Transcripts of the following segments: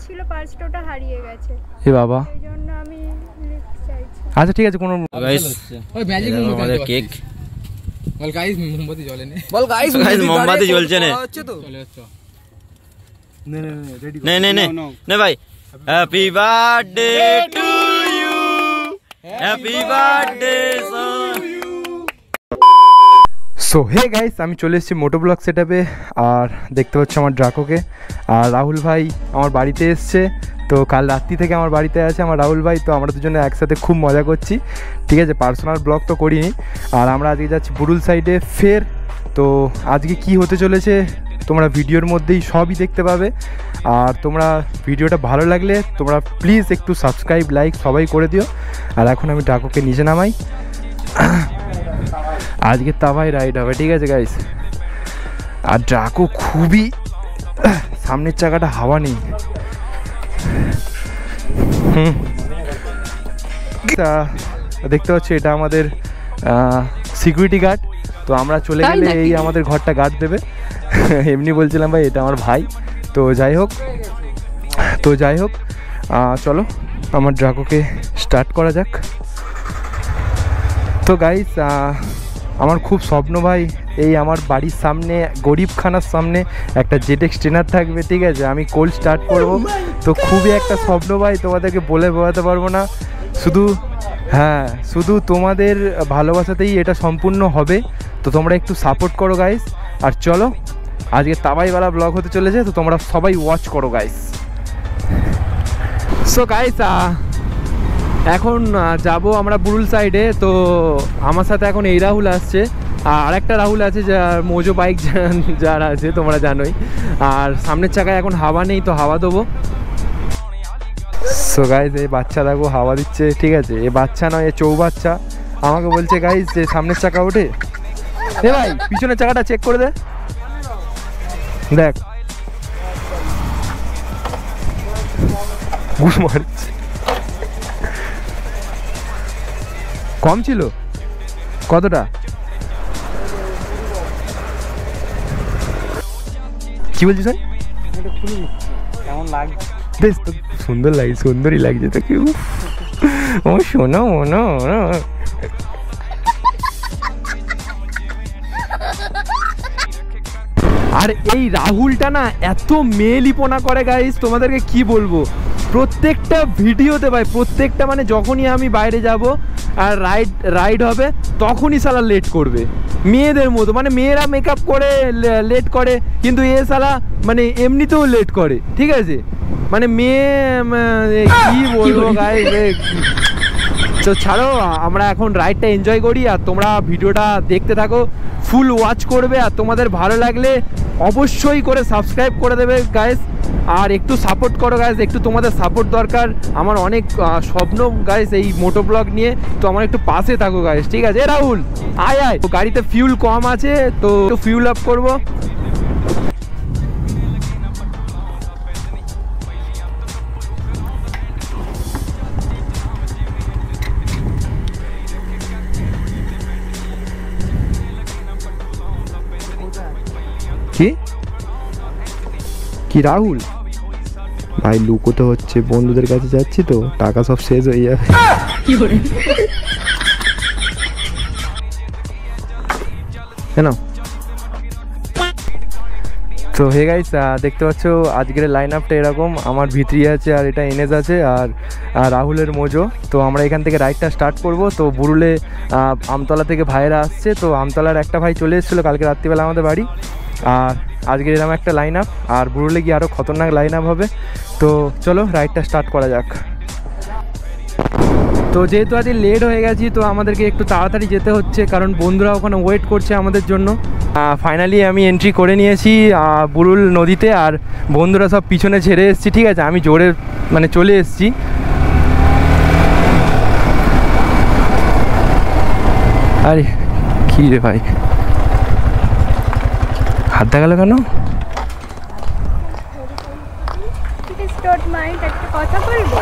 ছিল পার্সটা ওটা হারিয়ে গেছে। এ বাবা, এই জন্য আমি লিফট চাইছি। আচ্ছা ঠিক আছে, কোনো গাইস ওই ম্যাজিক আমাদের কেক বল গাইস মোমবাতি জ্বলে না, বল গাইস মোমবাতি জ্বলছে না, হচ্ছে তো চলে যাচ্ছে। নে নে নে রেডি নে নে নে নে ভাই, happy birthday to you, happy birthday to you. So hey guys, আমি চলে এসেছি মোটো ব্লগ সেটআপে। আর দেখতে পাচ্ছ আমার ড্রাকোকে। আর রাহুল ভাই আমার বাড়িতে এসছে, তো কাল রাত্রি থেকে আমার বাড়িতে আছে আমার রাহুল ভাই। তো আমরা দুজনে একসাথে খুব মজা করছি, ঠিক আছে। পার্সোনাল ব্লগ তো করিনি। আর আমরা আজকে যাচ্ছি বুরুল সাইডে ফের। তো আজকে কি হতে চলেছে তোমরা ভিডিওর মধ্যেই সবই দেখতে পাবে। আর তোমরা ভিডিওটা ভালো লাগলে তোমরা প্লিজ একটু সাবস্ক্রাইব লাইক সবাই করে দিও। আর এখন আমি ড্রাকোকে নিচে নামাই। আজকে তাবাই রাইড হবে, ঠিক আছে গাইস। আর ড্রাকো খুবই, সামনের চাকাটা হাওয়া নেই। দেখতে পাচ্ছি এটা আমাদের সিকিউরিটি গার্ড। তো আমরা চলে গেলে এই আমাদের ঘরটা গার্ড দেবে। এমনি বলছিলাম ভাই, এটা আমার ভাই। তো যাই হোক চলো আমার ড্রাকোকে স্টার্ট করা যাক। তো গাইস, আমার খুব স্বপ্ন ভাই, এই আমার বাড়ির সামনে গরিবখানার সামনে একটা জেডএক্স ট্রেনার থাকবে, ঠিক আছে। আমি কোল্ড স্টার্ট করব, তো খুবই একটা স্বপ্ন ভাই, তোমাদেরকে বলে বোঝাতে পারবো না। শুধু তোমাদের ভালোবাসাতেই এটা সম্পূর্ণ হবে। তো তোমরা একটু সাপোর্ট করো গাইস। আর চলো আজকে তাবাইওয়ালা ব্লগ হতে চলেছে, তো তোমরা সবাই ওয়াচ করো গাইস। সো গাইস, এখন যাব আমরা বুরুল সাইডে। তো আমার সাথে এখন এই রাহুল আসছে, আর একটা রাহুল আছে যার মোজো বাইক যার আছে তোমরা জানোই। আর সামনের চাকায় এখন হাওয়া নেই, তো হাওয়া দেবো। সো গাইস, এই বাচ্চা দেখো হাওয়া দিচ্ছে, ঠিক আছে। এ বাচ্চা নয়, এ চৌবাচ্চা। আমাকে বলছে গাইস যে সামনের চাকা ওঠে। এ ভাই পিছনের চাকাটা চেক করে দে, দেখ ঘুষ মারছে। কম ছিল কতটা? কি বলছিস ভাই? কেমন লাগছে? বেশ তো সুন্দর লাগছে, সুন্দরই লাগছে তো। কেউ ও শোনো মনো। আর এই রাহুলটা না এত মেলিপনা করে গাইস, তোমাদেরকে কি বলবো। প্রত্যেকটা ভিডিওতে ভাই, প্রত্যেকটা মানে যখনই আমি বাইরে যাব আর রাইড হবে তখনই শালা লেট করবে মেয়েদের মতো। মানে মেয়েরা মেকআপ করে লেট করে, কিন্তু এ শালা মানে এমনিতেও লেট করে, ঠিক আছে। মানে মেয়ে কি বলবো গাইস। তো ছাড়ো, আমরা এখন রাইডটা এনজয় করি। আর তোমরা ভিডিওটা দেখতে থাকো, ফুল ওয়াচ করবে। আর তোমাদের ভালো লাগলে অবশ্যই করে সাবস্ক্রাইব করে দেবে গাইস। আর একটু সাপোর্ট করো গাইস, একটু তোমাদের সাপোর্ট দরকার। আমার অনেক স্বপ্ন গাইস এই মোটো ব্লগ নিয়ে, তো আমার একটু পাশে থাকো গাইস, ঠিক আছে। রাহুল আয় আয়, গাড়িতে ফিউল কম আছে, তো একটু ফিউল আপ করবো। কি রাহুল ভাই, লুকোতে হচ্ছে, বন্ধুদের কাছে যাচ্ছি তো টাকা সব শেষ হয়ে যাবে। কেন? তো হে গাইস, দেখতে পাচ্ছ আজকের লাইন আপটা এরকম। আমার ভিতরি আছে, আর এটা এনএস আছে, আর রাহুলের মোজো। তো আমরা এখান থেকে রাইডটা স্টার্ট করব। তো বুরুলে আমতলা থেকে ভাইয়েরা আসছে। তো আমতলার একটা ভাই চলে এসেছিলো কালকে রাত্রিবেলা আমাদের বাড়ি। আর আজকে এরকম একটা লাইন আপ, আর বুরুলে গিয়ে আরও খতরনাক লাইন আপ হবে। তো চলো রাইডটা স্টার্ট করা যাক। তো যেহেতু আজ লেট হয়ে গেছি, তো আমাদেরকে একটু তাড়াতাড়ি যেতে হচ্ছে, কারণ বন্ধুরা ওখানে ওয়েট করছে আমাদের জন্য। ফাইনালি আমি এন্ট্রি করে নিয়েছি বুরুল নদীতে, আর বন্ধুরা সব পিছনে ছেড়ে এসেছি, ঠিক আছে। আমি জোরে মানে চলে এসেছি। আরে কী রে ভাই, হাত দেখালো কেন?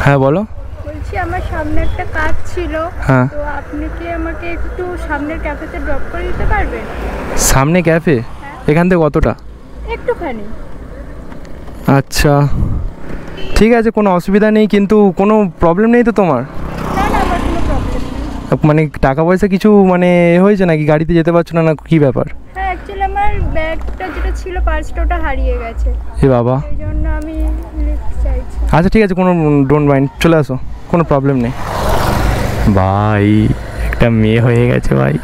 হ্যাঁ বলো। বলছি আমার সামনে একটা কাজ ছিল, হ্যাঁ। তো আপনি কি আমাকে একটু সামনের ক্যাফেতে ড্রপ করে দিতে পারবেন? সামনে ক্যাফে? এখান থেকে কতটা? একটুখানি। আচ্ছা ঠিক আছে, কোনো অসুবিধা নেই, কিন্তু কোনো প্রবলেম নেই তো তোমার? না না, আমার কোনো প্রবলেম নেই। মানে টাকা পয়সা কিছু মানে হয়েছে নাকি, গাড়িতে যেতে পারছো না, না কি ব্যাপার? হ্যাঁ, অ্যাকচুয়ালি আমার ব্যাগটা যেটা ছিল, পার্সটা, ওটা হারিয়ে গেছে, এ বাবা। এই জন্য আমি লিফট চাইছি। আচ্ছা ঠিক আছে, কোনো ডোন্ট মাইন্ড, চলে আসো, কোনো প্রবলেম নেই। ভাই একটা মেয়ে হয়ে গেছে ভাই।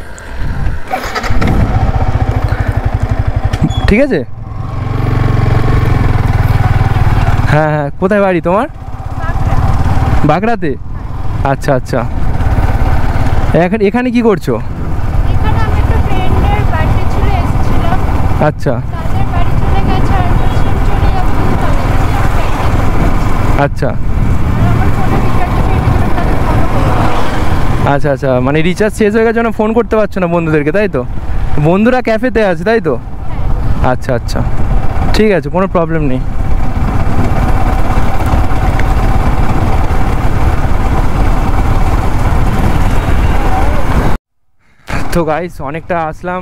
ঠিক আছে, হ্যাঁ হ্যাঁ, কোথায় বাড়ি তোমার? বাগড়াতে? আচ্ছা আচ্ছা, এখানে কি করছো? এখানে আমি একটা ফ্রেন্ডের বাড়িতে ছিল, এসেছিলাম, আচ্ছা তাদের বাড়ি চলে গেছে, আর বলছিলাম চলে যাবো, আচ্ছা আর আমার ফোনে রিচার্জটা পেয়ে গেছিলাম, তাদের ফোনও করতে। আচ্ছা আচ্ছা, মানে রিচার্জ শেষ হয়ে গেছে জন্য ফোন করতে পারছো না বন্ধুদেরকে, তাই তো? বন্ধুরা ক্যাফেতে আছে, তাই তো? আচ্ছা আচ্ছা, ঠিক আছে, কোনো প্রবলেম নেই। তো গাইস অনেকটা আসলাম,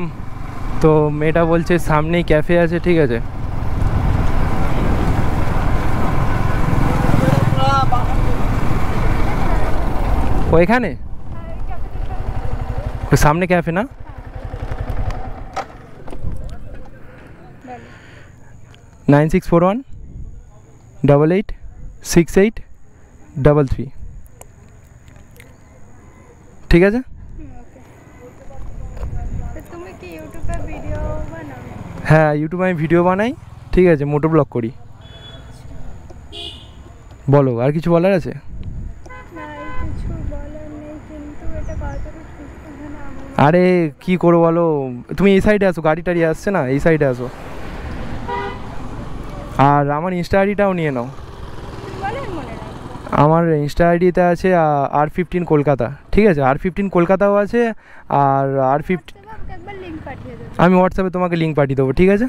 তো মেয়েটা বলছে সামনেই ক্যাফে আছে, ঠিক আছে। ওইখানে ওই সামনে ক্যাফে না? 9641886833, ঠিক আছে। তুমি কি ইউটিউবে ভিডিও বানাও? হ্যাঁ, ইউটিউবে আমি ভিডিও বানাই, ঠিক আছে, মোটো ব্লগ করি। বলো, আর কিছু বলার আছে? না, কিছু বলার নেই, কিন্তু এটা কতটা ঠিক হবে না আমার। আরে কি করবো বলো, তুমি এই সাইডে আসো, গাড়ি টাড়ি আসছে না, এই সাইডে আসো, আর আমার ইনস্টা আইডিটাও নিয়ে নাও। বলেন মনে রাখবো। আমার ইনস্টা আইডিতে আছে R15 কলকাতা, ঠিক আছে, R15 কলকাতাও আছে, আর R15 আমাকে একবার লিংক পাঠিয়ে দেবে। আমি হোয়াটসঅ্যাপে তোমাকে লিঙ্ক পাঠিয়ে দেবো, ঠিক আছে।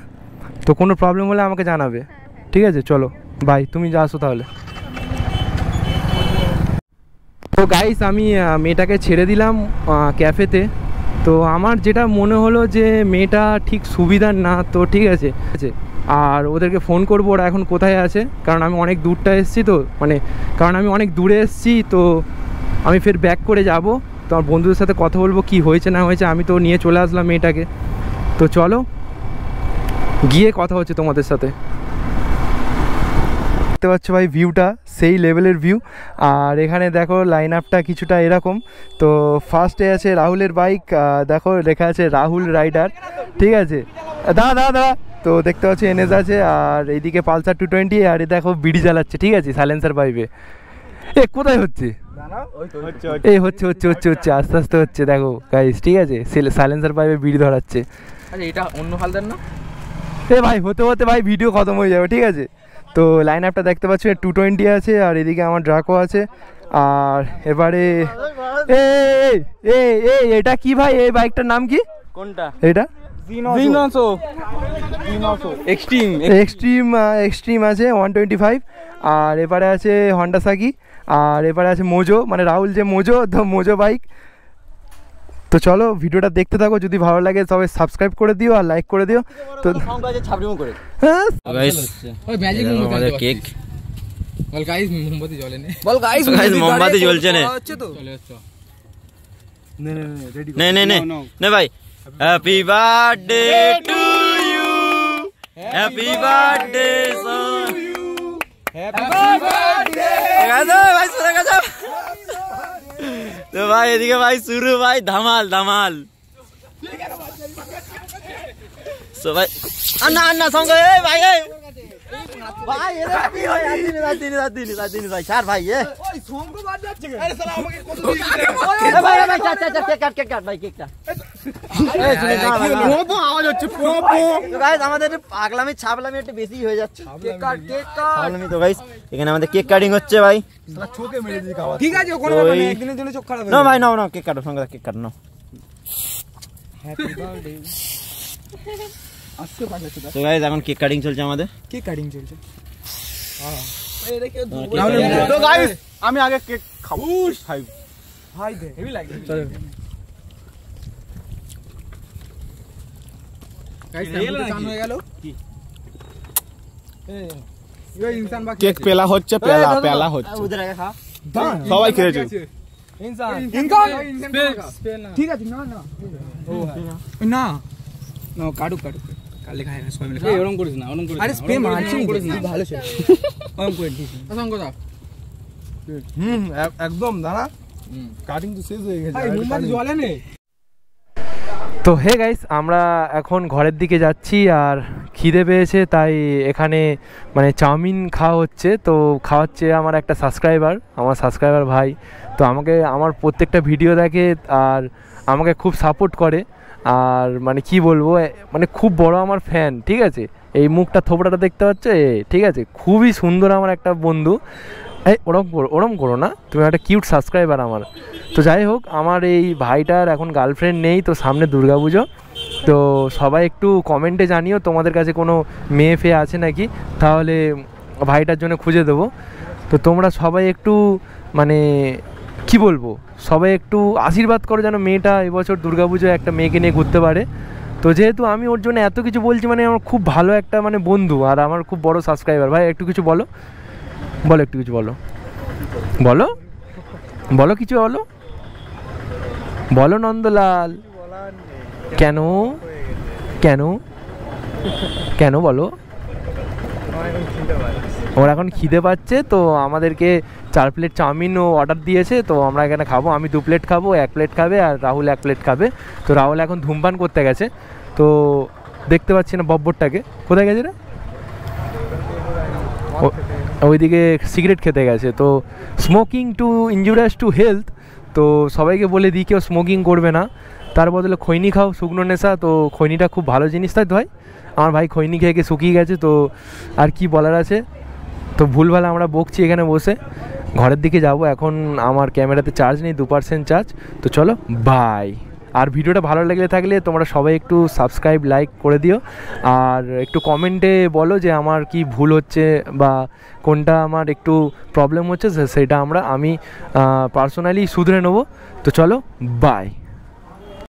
তো কোনো প্রবলেম হলে আমাকে জানাবে, ঠিক আছে। চলো বাই, তুমি যা আসো তাহলে। তো গাইস আমি মেয়েটাকে ছেড়ে দিলাম ক্যাফেতে। তো আমার যেটা মনে হলো যে মেয়েটা ঠিক সুবিধার না, তো ঠিক আছে, আর ওদেরকে ফোন করবো ওরা এখন কোথায় আছে, কারণ আমি অনেক দূরটা এসেছি, তো মানে কারণ আমি অনেক দূরে এসেছি, তো আমি ফের ব্যাক করে যাব, তো আমার বন্ধুদের সাথে কথা বলবো কি হয়েছে না হয়েছে। আমি তো নিয়ে চলে আসলাম মেয়েটাকে, তো চলো গিয়ে কথা হচ্ছে তোমাদের সাথে। দেখতে পাচ্ছ ভাই ভিউটা সেই লেভেলের ভিউ, আর এখানে দেখো লাইন আপটা কিছুটা এরকম। তো ফার্স্টে আছে রাহুলের বাইক, দেখো লেখা আছে রাহুল রাইডার, ঠিক আছে। দাদা তো দেখতে পাচ্ছি এনএস আছে, আর এইদিকে পালসার 220, আর এ দেখো বিড়ি জ্বালাচ্ছে, ঠিক আছে, সাইলেন্সার পাইপে। এ কোথায় হচ্ছে? এই হচ্ছে আস্তে আস্তে হচ্ছে, দেখো গাইস, ঠিক আছে, সাইলেন্সার পাইপে বিড়ি ধরাচ্ছে। আচ্ছা, এটা অন্য হালদার না? এ ভাই হতে হতে ভাই ভিডিও খতম হয়ে যাবে, ঠিক আছে। তো লাইন আপটা দেখতে পাচ্ছ, 220 আছে, আর এদিকে আমার ড্রাকো আছে, আর এবারে এটা কি ভাই, এই বাইকটার নাম কি? কোনটা? এটা এক্সট্রিম আছে 125, আর এবারে আছে হন্ডা সাকি, আর এবারে আছে মোজো, মানে রাহুল যে মোজো, তো মোজো বাইক। তো চলো ভিডিওটা দেখতে থাকো, যদি ভালো লাগে সবাই সাবস্ক্রাইব করে দিও আর লাইক করে দিও। তো হ্যাঁ গাইস ওই ম্যাজিক আমাদের কেক, বল গাইস মোমবাতি জ্বলে না, বল গাইস মোমবাতি জ্বলছে না, হচ্ছে তো চলে আসছে। নে ভাই, happy birthday to you, happy birthday son, happy birthday. ভাই শুনে গেছে তো ভাই, এদিকে ভাই শুরু ভাই ধামাল সো ভাই, আন্না সঙ্গে ভাই, ভাই এরা কি হয়, দিন ভাই স্যার ভাই, ওই সঙ্গ বাদ যাচ্ছে, আরে শালা আমাকে কত দিন ভাই কেক কাট ভাই, কেকটা এই শুনে না ভাই, পোপো আওয়াজ হচ্ছে, পোপো। তো গাইস আমাদের পাগলামি ছাবলামি একটু বেশি হয়ে যাচ্ছে, কেক কাট পাগলামি। তো গাইস এখানে আমাদের কেক কাটিং হচ্ছে ভাই, শালা চোখে মেরে দিই খাওয়া, ঠিক আছে, কোনো ব্যাপার না, একদিনের জন্য চোখ খারাপ হবে না ভাই, নাও কেক কাটো, সঙ্গে কেক কাটো, নাও হ্যাপি বার্থডে। তো গাইস এখন কেক কাটিং চলছে আমাদের, কেক কাটিং চলছে। তো গাইস আমি আগে কেক খাবো, ভাই দে হেভি লাগে, চলো গাইস, চান হয়ে গেল কি? কেক পেলা হচ্ছে, পেলা হচ্ছে, উধর আগে খা। সবাই খেয়েছে। ঠিক আছে না না না না কাটুক কালে খায় না সবাই মিলে এরকম করিস না আরে স্প্রে মারছিস না ভালো ছিল ওরকম করে দিস অসংখ্য দা একদম দাঁড়া, কাটিং তো শেষ হয়ে গেছে, মোমবাতি জ্বলে নেই। তো হে গাইস, আমরা এখন ঘরের দিকে যাচ্ছি আর খিদে পেয়েছে, তাই এখানে মানে চাউমিন খাওয়া হচ্ছে। তো খাওয়াচ্ছে আমার একটা সাবস্ক্রাইবার ভাই। তো আমাকে আমার প্রত্যেকটা ভিডিও দেখে আর আমাকে খুব সাপোর্ট করে, আর মানে কি বলবো, মানে খুব বড় আমার ফ্যান, ঠিক আছে। এই মুখটা থোবড়াটা দেখতে পাচ্ছ, ঠিক আছে, খুবই সুন্দর আমার একটা বন্ধু। এই ওরম করো না, তুমি একটা কিউট সাবস্ক্রাইবার আমার। তো যাই হোক, আমার এই ভাইটার এখন গার্লফ্রেন্ড নেই, তো সামনে দুর্গাপুজো। তো সবাই একটু কমেন্টে জানিও তোমাদের কাছে কোনো মেয়ে ফেয়ে আছে নাকি, তাহলে ভাইটার জন্য খুঁজে দেবো। তো তোমরা সবাই একটু মানে কি বলবো, সবাই একটু আশীর্বাদ করো যেন মেয়েটা এবছর দুর্গাপুজোয় একটা মেয়েকে নিয়ে ঘুরতে পারে। তো যেহেতু আমি ওর জন্য এত কিছু বলছি, মানে আমার খুব ভালো একটা মানে বন্ধু আর আমার খুব বড় সাবস্ক্রাইবার। ভাই একটু কিছু বলো, একটু কিছু বলো কিছু বলো নন্দলাল। কেন বলো? ওর এখন খিদে পাচ্ছে, তো আমাদেরকে 4 প্লেট চাউমিন ও অর্ডার দিয়েছে। তো আমরা এখানে খাবো, আমি 2 প্লেট খাবো, 1 প্লেট খাবে আর রাহুল 1 প্লেট খাবে। তো রাহুল এখন ধূমপান করতে গেছে, তো দেখতে পাচ্ছি না বব্বরটাকে, কোথায় গেছে রে? ওইদিকে সিগারেট খেতে গেছে। তো smoking to injurious to health, তো সবাইকে বলে দিই কেউ স্মোকিং করবে না, তার বদলে খৈনি খাও, শুকনো নেশা। তো খৈনিটা খুব ভালো জিনিস, তাই তো ভাই? আমার ভাই খৈনি খেয়ে শুকিয়ে গেছে। তো আর কি বলার আছে, তো ভুলভাল আমরা বকছি এখানে বসে। ঘরের দিকে যাব এখন, আমার ক্যামেরাতে চার্জ নেই, 2% চার্জ। তো চলো বাই। আর ভিডিওটা ভালো থাকলে তোমরা সবাই একটু সাবস্ক্রাইব লাইক করে দিও, আর একটু কমেন্টে বলো যে আমার কি ভুল হচ্ছে বা কোনটা আমার একটু প্রবলেম হচ্ছে, সেটা আমি পার্সোনালি শুধরে নেবো। তো চলো বাই।